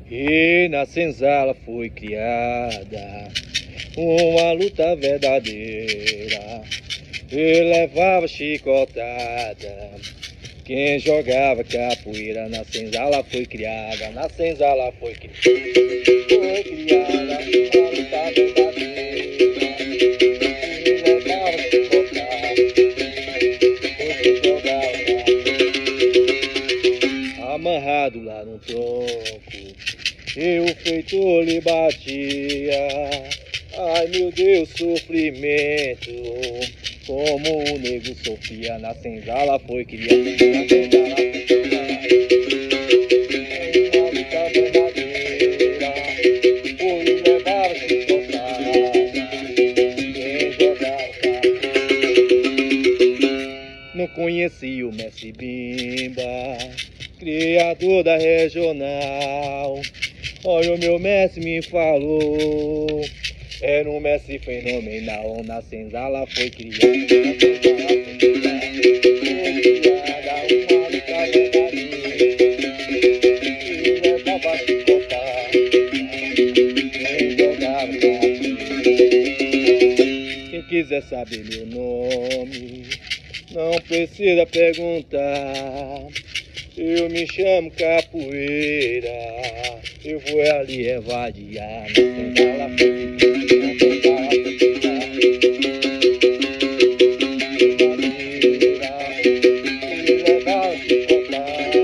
E na senzala foi criada uma luta verdadeira. E levava chicotada quem jogava capoeira. Na senzala foi criada, na senzala foi criada uma luta verdadeira. E levava chicotada quem jogava capoeira. Amarrado lá no tronco, e o feitor lhe batia. Ai meu Deus, sofrimento, como o negro sofria. Na senzala foi criada, na senzala foi criada uma luta verdadeira. Foi levar chicotada quem jogava capoeira. Não conhecia o Mestre Bimba, criador da regional. Olha, o meu mestre me falou, era um mestre fenomenal. Na senzala foi criada, na senzala foi criada uma luta verdadeira. E levava chicotada quem jogava capoeira. Quem quiser saber meu nome, não precisa perguntar. Eu me chamo Capoeira, eu vou ali evadiar. Na senzala foi criada, na senzala foi criada e levava chicotada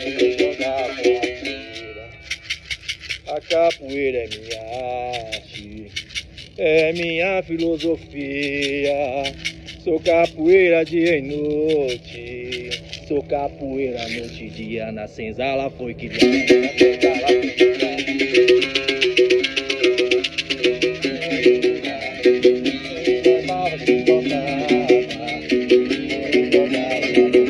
quem jogava capoeira. A capoeira é minha arte, é minha filosofia. Sou capoeira dia e noite, sou capoeira noite e dia. Na senzala foi criada, na senzala foi criada. Levava chicotada quem jogava capoeira.